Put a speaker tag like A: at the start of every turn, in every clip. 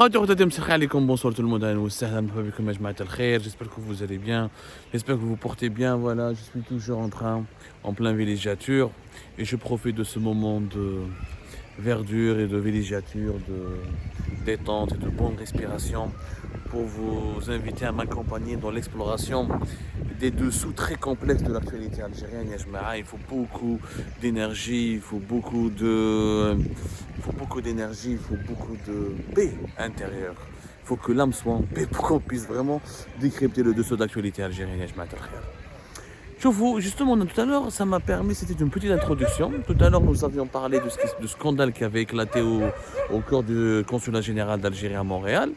A: Bonsoir tout le monde, j'espère que vous allez bien, j'espère que vous vous portez bien. Voilà, je suis toujours en plein villégiature, et je profite de ce moment de verdure et de villégiature, de détente et de bonne respiration pour vous inviter à m'accompagner dans l'exploration des dessous très complexes de l'actualité algérienne. Il faut beaucoup d'énergie, il faut beaucoup de paix intérieure. Il faut que l'âme soit en paix pour qu'on puisse vraiment décrypter le dessous de l'actualité algérienne. Justement, tout à l'heure, ça m'a permis, c'était une petite introduction. Tout à l'heure, nous avions parlé du scandale qui avait éclaté au cœur du consulat général d'Algérie à Montréal,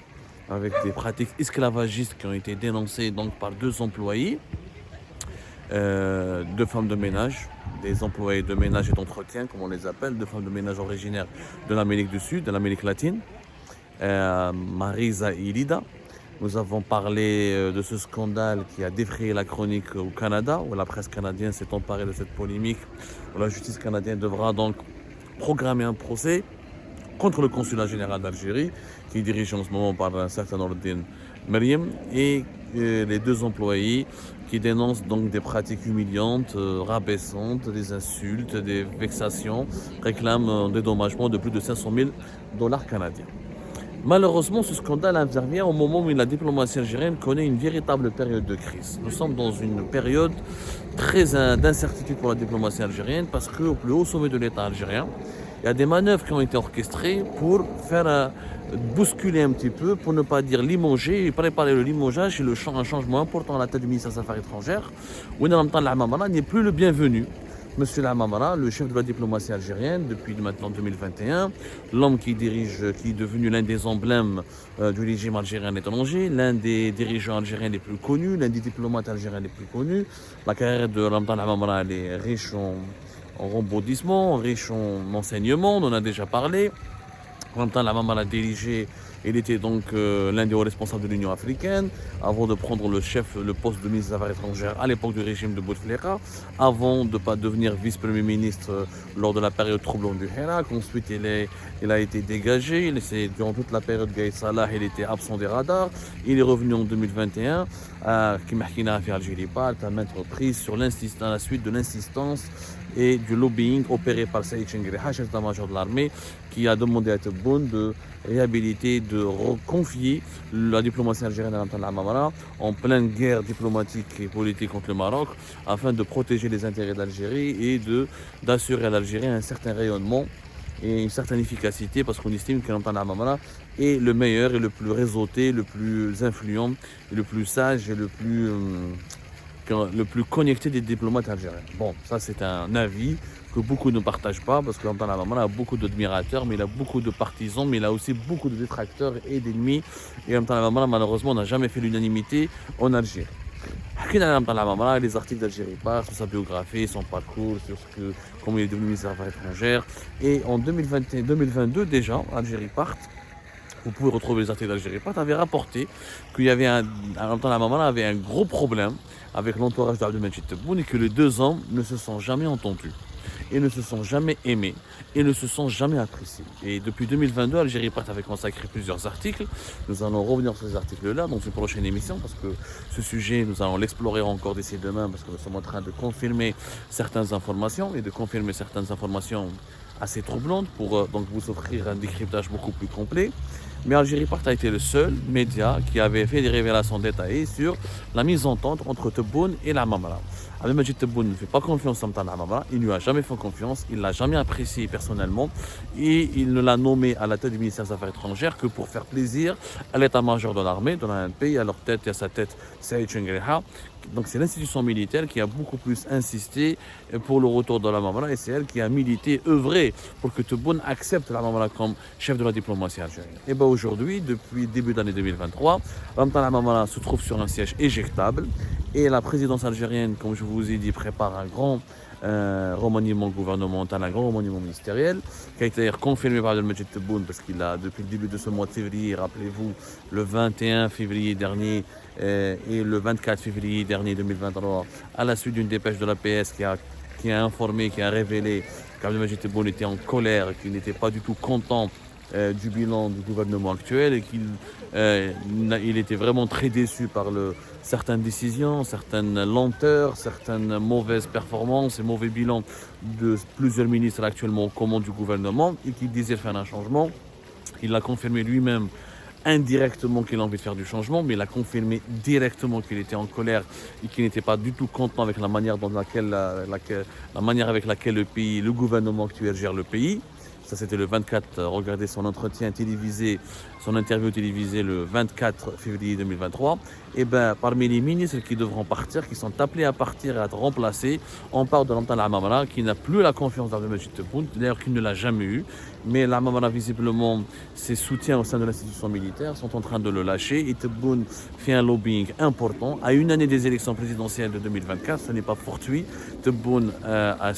A: avec des pratiques esclavagistes qui ont été dénoncées donc par deux employés, deux femmes de ménage, des employés de ménage et d'entretien, comme on les appelle, deux femmes de ménage originaires de l'Amérique du Sud, de l'Amérique latine, Marisa et Ilida. Nous avons parlé de ce scandale qui a défrayé la chronique au Canada, où la presse canadienne s'est emparée de cette polémique, où la justice canadienne devra donc programmer un procès contre le consulat général d'Algérie, qui est dirigé en ce moment par un certain Nordin Meriem, et les deux employés qui dénoncent donc des pratiques humiliantes, rabaissantes, des insultes, des vexations, réclament un dédommagement de plus de 500 000 dollars canadiens. Malheureusement, ce scandale intervient au moment où la diplomatie algérienne connaît une véritable période de crise. Nous sommes dans une période très d'incertitude pour la diplomatie algérienne parce qu'au plus haut sommet de l'État algérien, il y a des manœuvres qui ont été orchestrées pour faire bousculer un petit peu, pour ne pas dire limoger, et préparer le limogeage et un changement important à la tête du ministère des Affaires étrangères, où n'est plus le bienvenu. Monsieur Lamamara, le chef de la diplomatie algérienne depuis maintenant 2021, l'homme qui est devenu l'un des emblèmes du régime algérien à l'étranger, l'un des dirigeants algériens les plus connus, l'un des diplomates algériens les plus connus. La carrière de Lamamara est riche en rebondissements, riche en enseignements, on en a déjà parlé. Lamamara a dirigé. Il était donc l'un des hauts responsables de l'Union africaine, avant de prendre le poste de ministre des Affaires étrangères à l'époque du régime de Bouteflika, avant de pas devenir vice-premier ministre lors de la période troublante du Hirak. Ensuite, il a été dégagé. Durant toute la période Gaïd Salah, il était absent des radars. Il est revenu en 2021, qui m'a fait Algérie Part à maintes reprises à la suite de l'insistance et du lobbying opéré par Saïd Chengriha, chef d'état-major de l'armée, qui a demandé à Tebboune de réhabiliter, de reconfier la diplomatie algérienne à Lamamara en pleine guerre diplomatique et politique contre le Maroc, afin de protéger les intérêts d'Algérie et d'assurer à l'Algérie un certain rayonnement et une certaine efficacité, parce qu'on estime que Lamamara est le meilleur et le plus réseauté, le plus influent, et le plus sage et le plus connecté des diplomates algériens. Bon, ça c'est un avis que beaucoup ne partagent pas, parce que Lamamara a beaucoup d'admirateurs, mais il a beaucoup de partisans, mais il a aussi beaucoup de détracteurs et d'ennemis. Et Lamamara, malheureusement, n'a jamais fait l'unanimité en Algérie. Les articles d'Algérie Part, sur sa biographie, son parcours, sur comment il est devenu ministre des Affaires étrangères. Et en 2022 déjà, Algérie Part, vous pouvez retrouver les articles d'Algérie Part, avait rapporté qu'il y avait Lamamara avait un gros problème avec l'entourage d'Abdelmajid Tebboune, et que les deux hommes ne se sont jamais entendus, et ne se sont jamais aimés, et ne se sont jamais appréciés. Et depuis 2022, Algérie Part avait consacré plusieurs articles. Nous allons revenir sur ces articles-là dans une prochaine émission, parce que ce sujet, nous allons l'explorer encore d'ici demain, parce que nous sommes en train de confirmer certaines informations, et de confirmer certaines informations assez troublantes pour donc vous offrir un décryptage beaucoup plus complet. Mais Algérie Part a été le seul média qui avait fait des révélations détaillées sur la mise en entente entre Tebboune et Lamamara. Abdelmajid Tebboune ne fait pas confiance à Lamamara, il ne lui a jamais fait confiance, il ne l'a jamais apprécié personnellement, et il ne l'a nommé à la tête du ministère des Affaires étrangères que pour faire plaisir à l'état-major de l'armée, dans un pays à leur tête et à sa tête Saïd Chengriha. Donc c'est l'institution militaire qui a beaucoup plus insisté pour le retour de Lamamara, et c'est elle qui a milité, œuvré pour que Tebboune accepte Lamamara comme chef de la diplomatie algérienne. Et bien aujourd'hui, depuis début d'année 2023, Lamamara se trouve sur un siège éjectable, et la présidence algérienne, comme je vous ai dit, prépare un grand remaniement gouvernemental, un grand remaniement ministériel, qui a été confirmé par Abdelmajid Tebboune, parce qu'il a, depuis le début de ce mois de février, rappelez-vous, le 21 février dernier et le 24 février dernier 2023, à la suite d'une dépêche de l'APS qui a informé, qui a révélé qu'Abdelmajid Tebboune était en colère, qu'il n'était pas du tout content du bilan du gouvernement actuel et qu'il était vraiment très déçu par certaines décisions, certaines lenteurs, certaines mauvaises performances et mauvais bilans de plusieurs ministres actuellement aux commandes du gouvernement et qu'il désire faire un changement. Il l'a confirmé lui-même indirectement qu'il a envie de faire du changement, mais il a confirmé directement qu'il était en colère et qu'il n'était pas du tout content avec la manière, la manière avec laquelle le gouvernement actuel gère le pays. Ça, c'était le 24, regardez son entretien télévisé, son interview télévisée le 24 février 2023. Et bien, parmi les ministres qui devront partir, qui sont appelés à partir et à être remplacés, on parle de Ramtan Lamamra, qui n'a plus la confiance d'Abdelmajid Tebboune, d'ailleurs qu'il ne l'a jamais eu. Mais Lamamra, visiblement, ses soutiens au sein de l'institution militaire sont en train de le lâcher. Et Tebboune fait un lobbying important. À une année des élections présidentielles de 2024, ce n'est pas fortuit. Tebboune a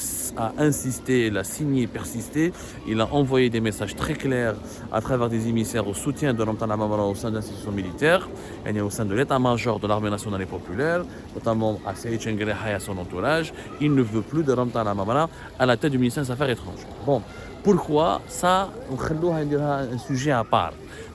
A: insisté, il a signé et persisté. Il a envoyé des messages très clairs à travers des émissaires au soutien de Ramtan Lamamra au sein de l'institution militaire, et au sein de l'état-major de l'armée nationale et populaire, notamment à Saïd Chenguereha et à son entourage. Il ne veut plus de Ramtan Lamamra à la tête du ministère des Affaires étrangères. Bon, pourquoi ça, on un sujet à part.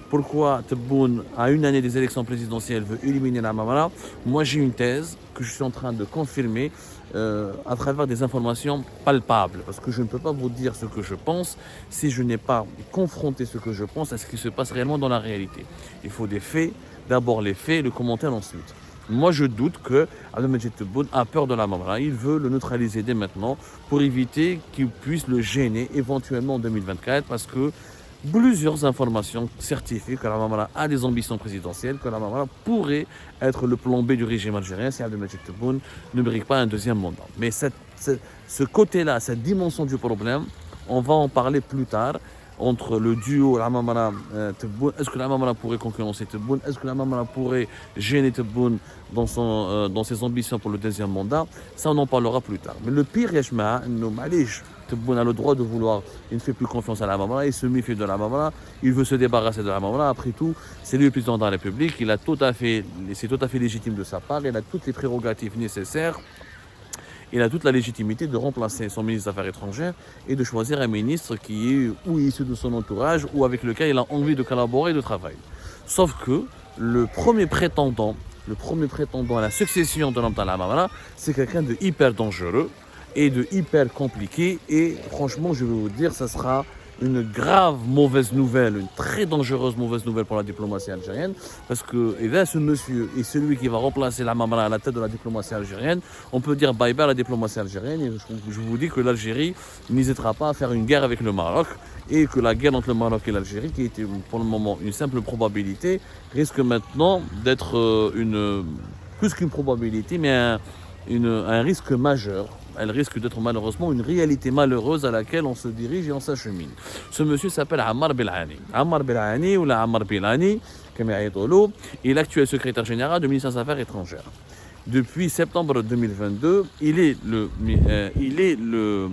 A: Pourquoi Tebboune, à une année des élections présidentielles, veut éliminer Lamamra? Moi, j'ai une thèse que je suis en train de confirmer à travers des informations palpables. Parce que je ne peux pas vous dire ce que je pense si je n'ai pas confronté ce que je pense à ce qui se passe réellement dans la réalité. Il faut des faits, d'abord les faits, le commentaire ensuite. Moi, je doute que Abdelmajid Tebboune a peur de Lamamra. Il veut le neutraliser dès maintenant pour éviter qu'il puisse le gêner éventuellement en 2024 parce que plusieurs informations certifient que Lamamra a des ambitions présidentielles, que Lamamra pourrait être le plan B du régime algérien si Abdelmajid Tebboune ne brigue pas un deuxième mandat. Mais ce côté-là, cette dimension du problème, on va en parler plus tard. Entre le duo Lamamra-Tebboune, est-ce que Lamamra pourrait concurrencer Tebboune? Est-ce que Lamamra pourrait gêner Tebboune dans ses ambitions pour le deuxième mandat? Ça, on en parlera plus tard. Mais le pire, Tebboune a le droit de vouloir, il ne fait plus confiance à Lamamra, il se méfie de Lamamra, il veut se débarrasser de Lamamra. Après tout, c'est lui le président de la République, c'est tout à fait légitime de sa part, il a toutes les prérogatives nécessaires. Il a toute la légitimité de remplacer son ministre des Affaires étrangères et de choisir un ministre qui est ou issu de son entourage ou avec lequel il a envie de collaborer et de travailler. Sauf que le premier prétendant à la succession de Ramtan Lamamra, c'est quelqu'un de hyper dangereux et de hyper compliqué. Et franchement, je vais vous dire, ça sera une grave mauvaise nouvelle, une très dangereuse mauvaise nouvelle pour la diplomatie algérienne, parce que ce monsieur est celui qui va remplacer Lamamra à la tête de la diplomatie algérienne. On peut dire bye bye à la diplomatie algérienne, et je vous dis que l'Algérie n'hésitera pas à faire une guerre avec le Maroc, et que la guerre entre le Maroc et l'Algérie, qui était pour le moment une simple probabilité, risque maintenant d'être plus qu'une probabilité, mais un risque majeur. Elle risque d'être malheureusement une réalité malheureuse à laquelle on se dirige et on s'achemine. Ce monsieur s'appelle Ammar Belhani. Ammar Belhani ou la Ammar Belhani, comme il est l'actuel secrétaire général du ministère des Affaires étrangères. Depuis septembre 2022, il est le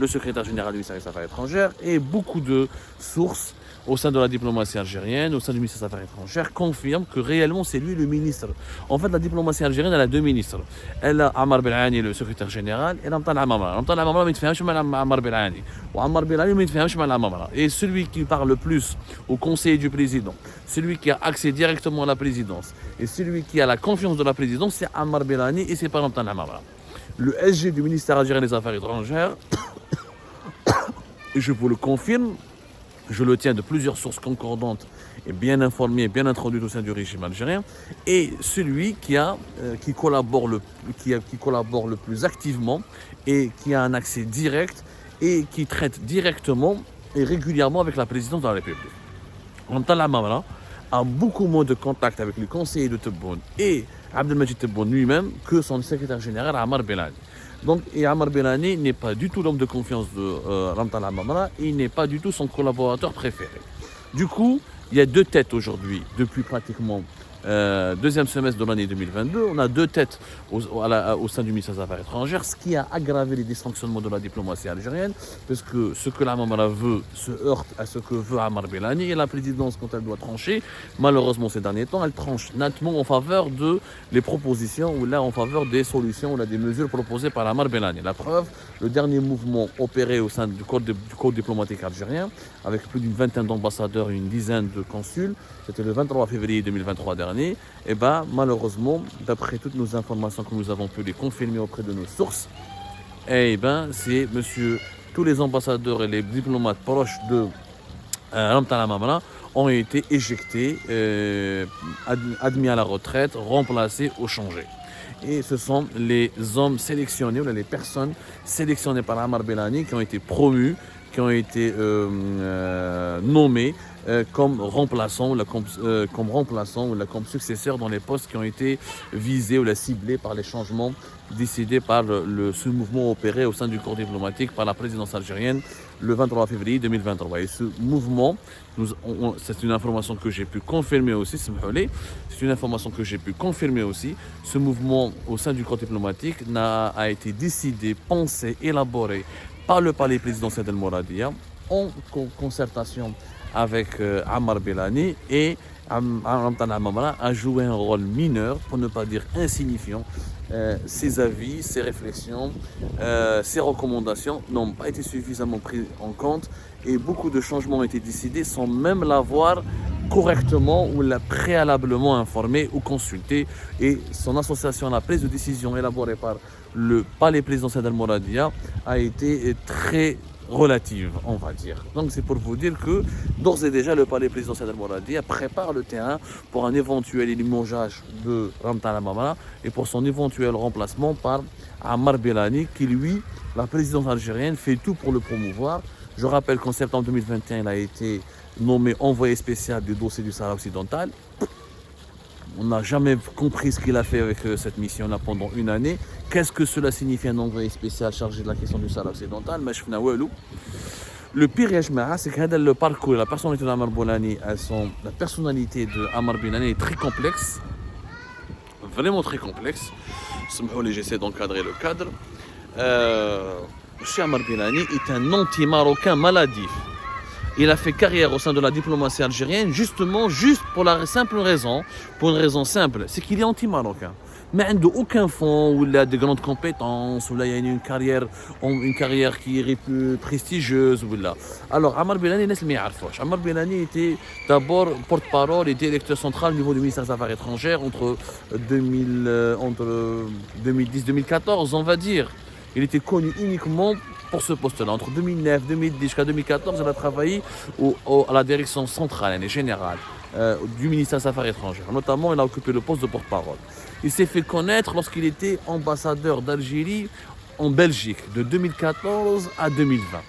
A: secrétaire général du ministère des Affaires étrangères et beaucoup de sources au sein de la diplomatie algérienne, au sein du ministère des Affaires étrangères, confirment que réellement c'est lui le ministre. En fait, la diplomatie algérienne, elle a deux ministres. Elle a Ammar Belhani, le secrétaire général, et Ramtan Lamamra. Ramtan Lamamra ne يتفاهمش مع Ammar Belhani. Ou Ammar Belhani ne يتفاهمش مع Lamamra. Et celui qui parle le plus au conseiller du président, celui qui a accès directement à la présidence, et celui qui a la confiance de la présidence, c'est Ammar Belhani et c'est pas Ramtan Lamamra. Le SG du ministère algérien des Affaires étrangères, et je vous le confirme, je le tiens de plusieurs sources concordantes et bien informées, bien introduites au sein du régime algérien, et celui qui collabore le plus activement et qui a un accès direct et qui traite directement et régulièrement avec la présidence de la République. Ramtan Lamamra a beaucoup moins de contact avec les conseillers de Tebboune et Abdelmajid Tebboune lui-même que son secrétaire général Ammar Belhani. Donc, Ammar Belhani n'est pas du tout l'homme de confiance de Ramtan Lamamra et il n'est pas du tout son collaborateur préféré. Du coup, il y a deux têtes aujourd'hui, depuis pratiquement deuxième semestre de l'année 2022. On a deux têtes au sein du ministère des Affaires étrangères, ce qui a aggravé les dysfonctionnements de la diplomatie algérienne, parce que ce que Lamamra veut se heurte à ce que veut Ammar Belhani, et la présidence, quand elle doit trancher, malheureusement ces derniers temps, elle tranche nettement en faveur de les propositions, ou là en faveur des solutions, ou là des mesures proposées par Ammar Belhani. La preuve, le dernier mouvement opéré au sein du corps diplomatique algérien, avec plus d'une vingtaine d'ambassadeurs et une dizaine de consuls. C'était le 23 février 2023 dernier. Et malheureusement, d'après toutes nos informations que nous avons pu les confirmer auprès de nos sources, c'est monsieur, tous les ambassadeurs et les diplomates proches de Ramtana Mamra ont été éjectés, admis à la retraite, remplacés ou changés. Et ce sont les hommes sélectionnés, ou les personnes sélectionnées par Ammar Belani qui ont été promus, qui ont été nommés comme remplaçants ou comme successeurs dans les postes qui ont été visés ou ciblés par les changements décidés par ce mouvement opéré au sein du corps diplomatique par la présidence algérienne le 23 février 2023. Et ce mouvement, c'est une information que j'ai pu confirmer aussi, ce mouvement au sein du corps diplomatique a été décidé, pensé, élaboré par le palais présidentiel d'El Mouradia en concertation avec Ammar Belani, et Ramtana Mamra a joué un rôle mineur, pour ne pas dire insignifiant. Ses avis, ses réflexions, ses recommandations n'ont pas été suffisamment pris en compte, et beaucoup de changements ont été décidés sans même l'avoir correctement ou préalablement informé ou consulté. Et son association à la prise de décision élaborée par le palais présidentiel d'El Mouradia a été très relative, on va dire. Donc c'est pour vous dire que d'ores et déjà le palais présidentiel d'El Mouradia prépare le terrain pour un éventuel limogeage de Ramtana Mamra et pour son éventuel remplacement par Ammar Belani, qui lui, la présidence algérienne, fait tout pour le promouvoir. Je rappelle qu'en septembre 2021, il a été nommé envoyé spécial du dossier du Sahara occidental. On n'a jamais compris ce qu'il a fait avec cette mission-là pendant une année. Qu'est-ce que cela signifie, un envoyé spécial chargé de la question du Sahara occidental? Le pire, c'est que le parcours et la personnalité d'Ammar Belani, la personnalité de Ammar Belani est très complexe, vraiment très complexe. J'essaie d'encadrer le cadre. Monsieur Ammar Belani est un anti-marocain maladif. Il a fait carrière au sein de la diplomatie algérienne justement pour la simple raison, pour une raison simple, c'est qu'il est anti-marocain. Mais il n'a aucun fond, où il a de grandes compétences, où il a une carrière qui est plus prestigieuse. Alors, Ammar Belani, Ammar Belani était d'abord porte-parole et directeur central au niveau du ministère des Affaires étrangères entre 2010 et 2014, on va dire. Il était connu uniquement pour ce poste-là. Entre 2009, 2010 jusqu'à 2014, il a travaillé à la direction centrale et générale du ministère des Affaires étrangères. Notamment, il a occupé le poste de porte-parole. Il s'est fait connaître lorsqu'il était ambassadeur d'Algérie en Belgique de 2014 à 2020.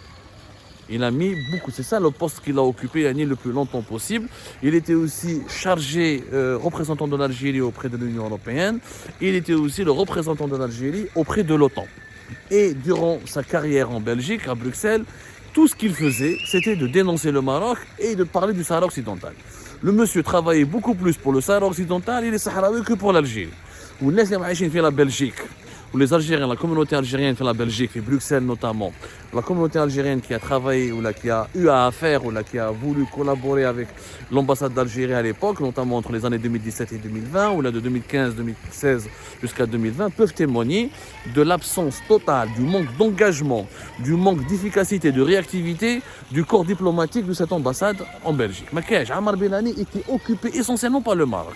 A: Il a mis beaucoup, c'est ça le poste qu'il a occupé le plus longtemps possible. Il était aussi chargé, représentant de l'Algérie auprès de l'Union européenne. Il était aussi le représentant de l'Algérie auprès de l'OTAN. Et durant sa carrière en Belgique, à Bruxelles, tout ce qu'il faisait, c'était de dénoncer le Maroc et de parler du Sahara occidental. Le monsieur travaillait beaucoup plus pour le Sahara occidental et les Sahraouis que pour l'Algérie. Ou les Algériens fait la Belgique, ou les Algériens, la communauté algérienne fait la Belgique, et Bruxelles notamment. La communauté algérienne qui a travaillé, ou qui a eu à faire, ou qui a voulu collaborer avec l'ambassade d'Algérie à l'époque, notamment entre les années 2017 et 2020, ou de 2015, 2016 jusqu'à 2020, peuvent témoigner de l'absence totale, du manque d'engagement, du manque d'efficacité, de réactivité du corps diplomatique de cette ambassade en Belgique. Ammar Belani était occupé essentiellement par le Maroc.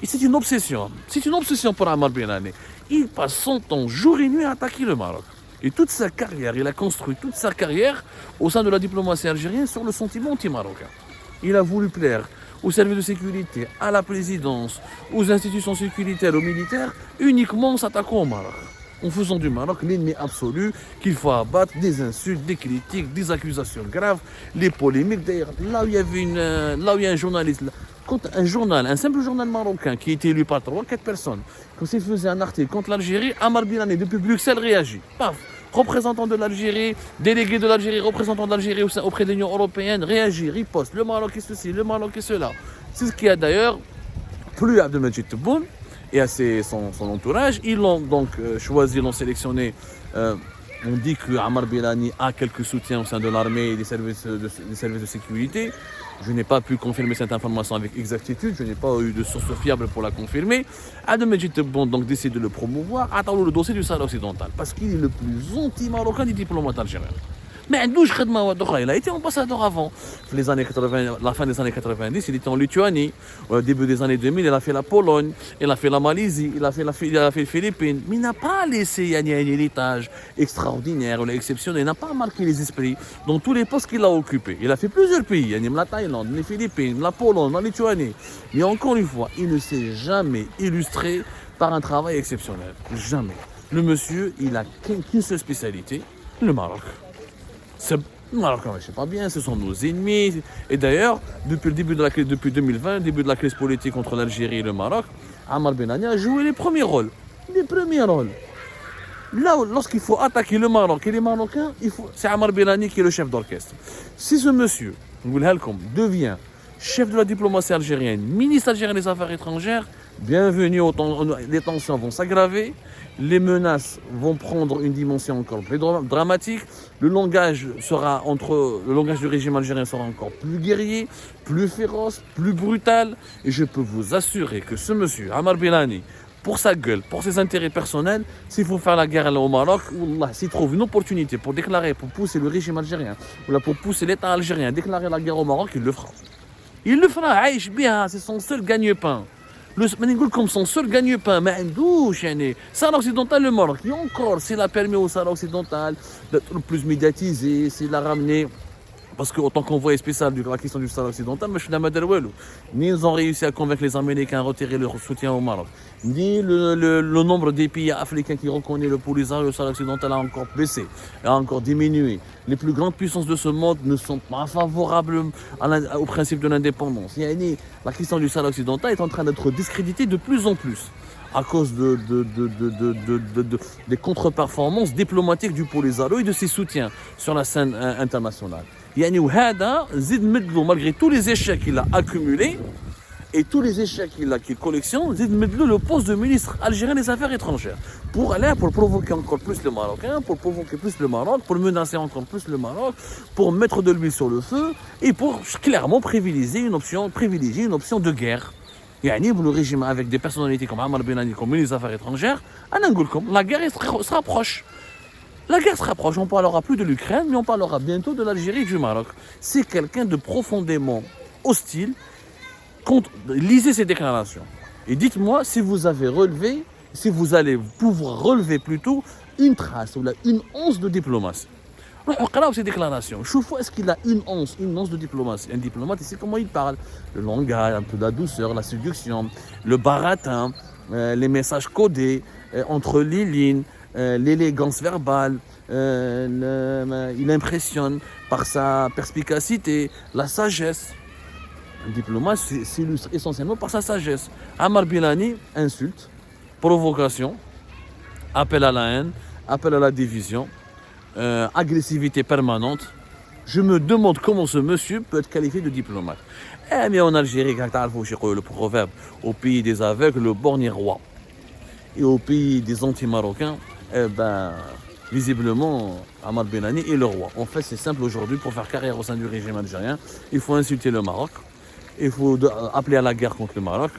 A: Et c'est une obsession. C'est une obsession pour Ammar Belani. Il passe son temps jour et nuit à attaquer le Maroc. Et toute sa carrière, il a construit toute sa carrière au sein de la diplomatie algérienne sur le sentiment anti-marocain. Il a voulu plaire aux services de sécurité, à la présidence, aux institutions sécuritaires, aux militaires, uniquement en s'attaquant au Maroc. En faisant du Maroc l'ennemi absolu qu'il faut abattre, des insultes, des critiques, des accusations graves, les polémiques. D'ailleurs, là où il y a un journaliste, quand un simple journal marocain qui était élu par 3-4 personnes, quand il faisait un article contre l'Algérie, Ammar Belani depuis Bruxelles réagit. Paf, représentant de l'Algérie, délégué de l'Algérie, représentant de l'Algérie auprès de l'Union européenne, réagit, riposte. Le Maroc est ceci, le Maroc est cela. C'est ce qui a d'ailleurs plu à Abdelmajid Tebboune et à son entourage. Ils l'ont donc choisi, l'ont sélectionné. On dit que Ammar Belani a quelques soutiens au sein de l'armée et des services de sécurité. Je n'ai pas pu confirmer cette information avec exactitude, je n'ai pas eu de source fiable pour la confirmer. Abdelmajid Tebboune donc décide de le promouvoir à travers le dossier du Sahara occidental, parce qu'il est le plus anti-marocain des diplomates algériens. Mais il a été ambassadeur avant. Les années 80, la fin des années 90, il était en Lituanie. Au début des années 2000, il a fait la Pologne, il a fait la Malaisie, il a fait les Philippines. Mais il n'a pas laissé un héritage extraordinaire ou exceptionnel. Il n'a pas marqué les esprits dans tous les postes qu'il a occupés. Il a fait plusieurs pays. La Thaïlande, les Philippines, la Pologne, la Lituanie. Mais encore une fois, il ne s'est jamais illustré par un travail exceptionnel. Jamais. Le monsieur, il n'a qu'une seule spécialité, le Maroc. Le Maroc, je ne sais pas bien, ce sont nos ennemis. Et d'ailleurs, depuis 2020, début de la crise politique entre l'Algérie et le Maroc, Ammar Benani a joué les premiers rôles. Les premiers rôles. Là, lorsqu'il faut attaquer le Maroc et les Marocains, c'est Ammar Benani qui est le chef d'orchestre. Si ce monsieur, devient chef de la diplomatie algérienne, ministre algérien des Affaires étrangères, bienvenue, les tensions vont s'aggraver, les menaces vont prendre une dimension encore plus dramatique, le langage du régime algérien sera encore plus guerrier, plus féroce, plus brutal, et je peux vous assurer que ce monsieur, Ammar Benani, pour sa gueule, pour ses intérêts personnels, s'il faut faire la guerre au Maroc, s'il trouve une opportunité pour pousser le régime algérien, ou pour pousser l'État algérien à déclarer la guerre au Maroc, il le fera. Il le fera, Aïch bien, c'est son seul gagne-pain. Comme son seul gagne-pain, mais Sahara occidental, le Maroc, et encore, s'il a permis au Sahara occidental d'être le plus médiatisé, s'il a ramené. Parce qu'en tant qu'envoyé spécial de la question du Sahara occidental, ni ils ont réussi à convaincre les Américains à retirer leur soutien au Maroc, ni le nombre des pays africains qui reconnaissent le Polisario au Sahara occidental a encore baissé, a encore diminué. Les plus grandes puissances de ce monde ne sont pas favorables au principe de l'indépendance. La question du Sahara occidental est en train d'être discréditée de plus en plus à cause des contre-performances diplomatiques du Polisario et de ses soutiens sur la scène internationale. Malgré tous les échecs qu'il a accumulés et tous les échecs qu'il collectionne, le poste de ministre algérien des Affaires étrangères pour provoquer encore plus le Marocain, pour provoquer plus le Maroc, pour menacer encore plus le Maroc, pour mettre de l'huile sur le feu et pour clairement privilégier une option de guerre. Le régime avec des personnalités comme Ammar Benani, comme ministre des Affaires étrangères, la guerre se rapproche. La guerre se rapproche, on parlera plus de l'Ukraine, mais on parlera bientôt de l'Algérie et du Maroc. C'est quelqu'un de profondément hostile. Lisez ses déclarations. Et dites-moi si vous allez pouvoir relever plutôt une trace ou une once de diplomatie. Regardez ces déclarations. Est-ce qu'il a une once de diplomatie? Un diplomate, c'est comment il parle. Le langage, un peu de la douceur, la séduction, le baratin, les messages codés entre les lignes. L'élégance verbale, il impressionne par sa perspicacité, la sagesse. Un diplomate s'illustre essentiellement par sa sagesse. Ammar Benani, insulte, provocation, appel à la haine, appel à la division, agressivité permanente. Je me demande comment ce monsieur peut être qualifié de diplomate. Mais en Algérie, le proverbe, au pays des aveugles, le borgne est roi. Et au pays des anti-marocains, visiblement, Ammar Benani est le roi. En fait, c'est simple aujourd'hui, pour faire carrière au sein du régime algérien, il faut insulter le Maroc, il faut appeler à la guerre contre le Maroc,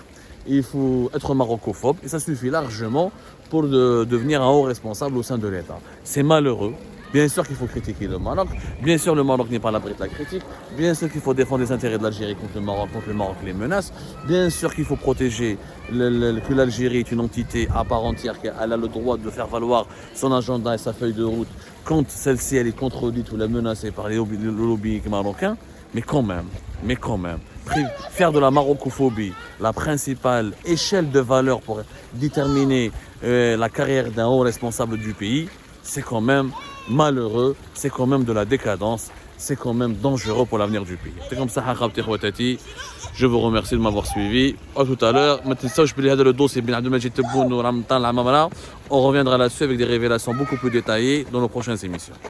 A: il faut être marocophobe, et ça suffit largement pour devenir un haut responsable au sein de l'État. C'est malheureux. Bien sûr qu'il faut critiquer le Maroc, bien sûr le Maroc n'est pas à l'abri de la critique, bien sûr qu'il faut défendre les intérêts de l'Algérie contre le Maroc les menace, bien sûr qu'il faut protéger que l'Algérie est une entité à part entière, qu'elle a le droit de faire valoir son agenda et sa feuille de route quand celle-ci elle est contredite ou la menacée par le lobby marocain, mais quand même, faire de la marocophobie la principale échelle de valeur pour déterminer la carrière d'un haut responsable du pays, c'est quand même malheureux, c'est quand même de la décadence, c'est quand même dangereux pour l'avenir du pays. C'est comme ça, je vous remercie de m'avoir suivi. À tout à l'heure. On reviendra là-dessus avec des révélations beaucoup plus détaillées dans nos prochaines émissions.